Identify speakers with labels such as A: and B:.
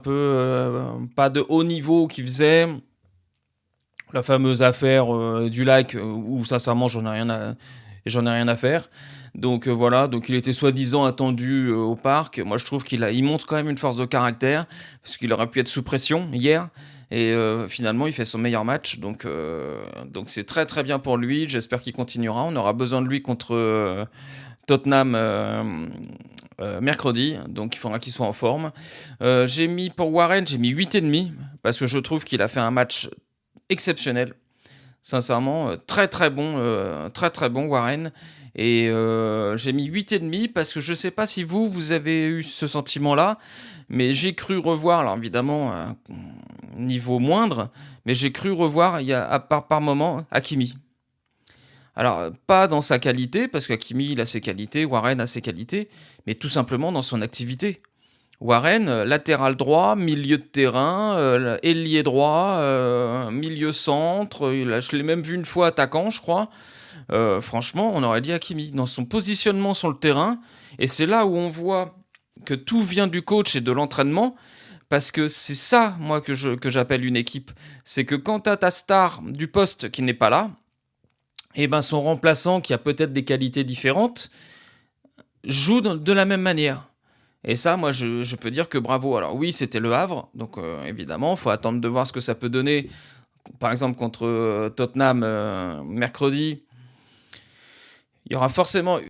A: peu, pas de haut niveau qui faisait. La fameuse affaire, du lac, où sincèrement j'en ai rien à faire. Donc, voilà, donc il était soi-disant attendu, au parc. Moi je trouve il montre quand même une force de caractère, parce qu'il aurait pu être sous pression hier et finalement il fait son meilleur match donc c'est très, très bien pour lui. J'espère qu'il continuera. On aura besoin de lui contre, Tottenham, mercredi, donc il faudra qu'il soit en forme. Pour Warren, j'ai mis 8,5 parce que je trouve qu'il a fait un match exceptionnel. Sincèrement, très, très bon Warren et j'ai mis 8,5 parce que je sais pas si vous avez eu ce sentiment-là, mais j'ai cru revoir, alors évidemment, niveau moindre, mais j'ai cru revoir il y a par moment Hakimi. Alors, pas dans sa qualité, parce qu'Hakimi, il a ses qualités, Warren a ses qualités, mais tout simplement dans son activité. Warren, latéral droit, milieu de terrain, ailier droit, milieu centre, je l'ai même vu une fois attaquant, je crois. Franchement, on aurait dit Hakimi. Dans son positionnement sur le terrain, et c'est là où on voit que tout vient du coach et de l'entraînement, parce que c'est ça, moi, que j'appelle une équipe. C'est que quand tu as ta star du poste qui n'est pas là, et ben son remplaçant, qui a peut-être des qualités différentes, joue de la même manière. Et ça, moi, je peux dire que bravo. Alors oui, c'était Le Havre, donc évidemment, il faut attendre de voir ce que ça peut donner. Par exemple, contre Tottenham mercredi, il y aura forcément